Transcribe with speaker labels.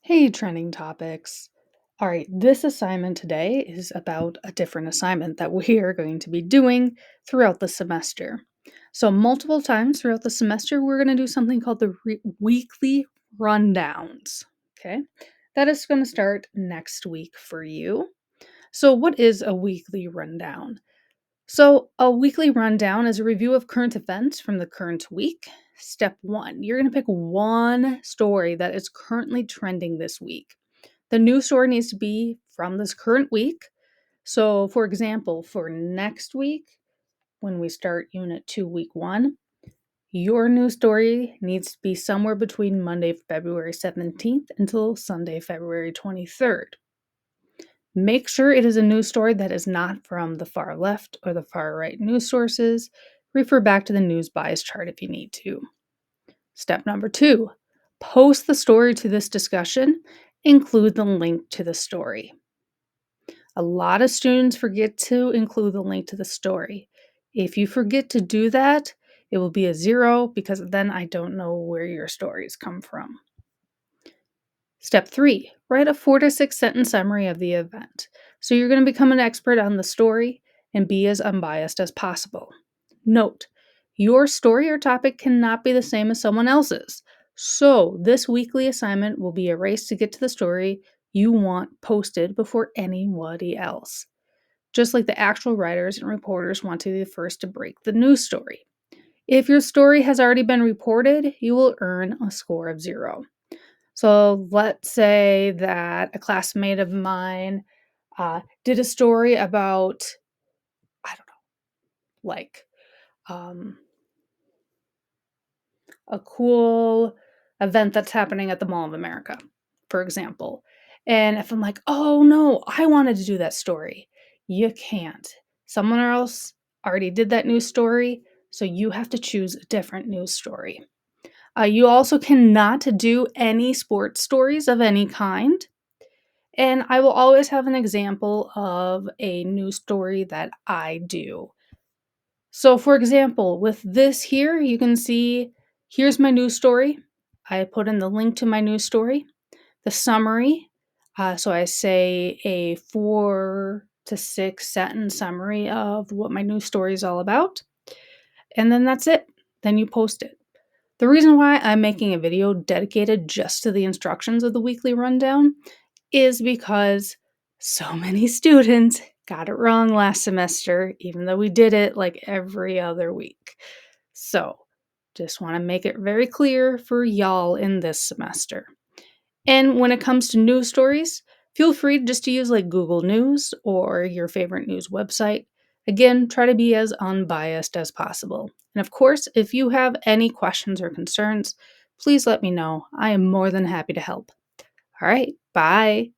Speaker 1: Hey, trending topics. All right, this assignment today is about a different assignment that we are going to be doing throughout the semester. So, multiple times throughout the semester, we're going to do something called the weekly rundowns. Okay, that is going to start next week for you. So, what is a weekly rundown? So, a weekly rundown is a review of current events from the current week. Step one, you're going to pick one story that is currently trending this week. The news story needs to be from this current week. So, for example, for next week, when we start Unit 2, Week 1, your news story needs to be somewhere between Monday, February 17th until Sunday, February 23rd. Make sure it is a news story that is not from the far left or the far right news sources. Refer back to the news bias chart if you need to. Step number 2, post the story to this discussion. Include the link to the story. A lot of students forget to include the link to the story. If you forget to do that, it will be a 0 because then I don't know where your stories come from. Step 3, write a 4 to 6 sentence summary of the event. So you're going to become an expert on the story and be as unbiased as possible. Note, your story or topic cannot be the same as someone else's. So this weekly assignment will be a race to get to the story you want posted before anybody else. Just like the actual writers and reporters want to be the first to break the news story. If your story has already been reported, you will earn a score of 0. So let's say that a classmate of mine did a story about, I don't know, like um, a cool event that's happening at the Mall of America, for example. And if I'm like, oh no, I wanted to do that story, you can't. Someone else already did that news story, so you have to choose a different news story. You also cannot do any sports stories of any kind. And I will always have an example of a news story that I do. So, for example, with this here, you can see here's my news story. I put in the link to my news story, the summary. So, I say a 4 to 6 sentence summary of what my news story is all about. And then that's it. Then you post it. The reason why I'm making a video dedicated just to the instructions of the weekly rundown is because so many students got it wrong last semester, even though we did it like every other week. So, just want to make it very clear for y'all in this semester. And when it comes to news stories, feel free just to use like Google News or your favorite news website. Again, try to be as unbiased as possible. And of course, if you have any questions or concerns, please let me know. I am more than happy to help. All right, bye.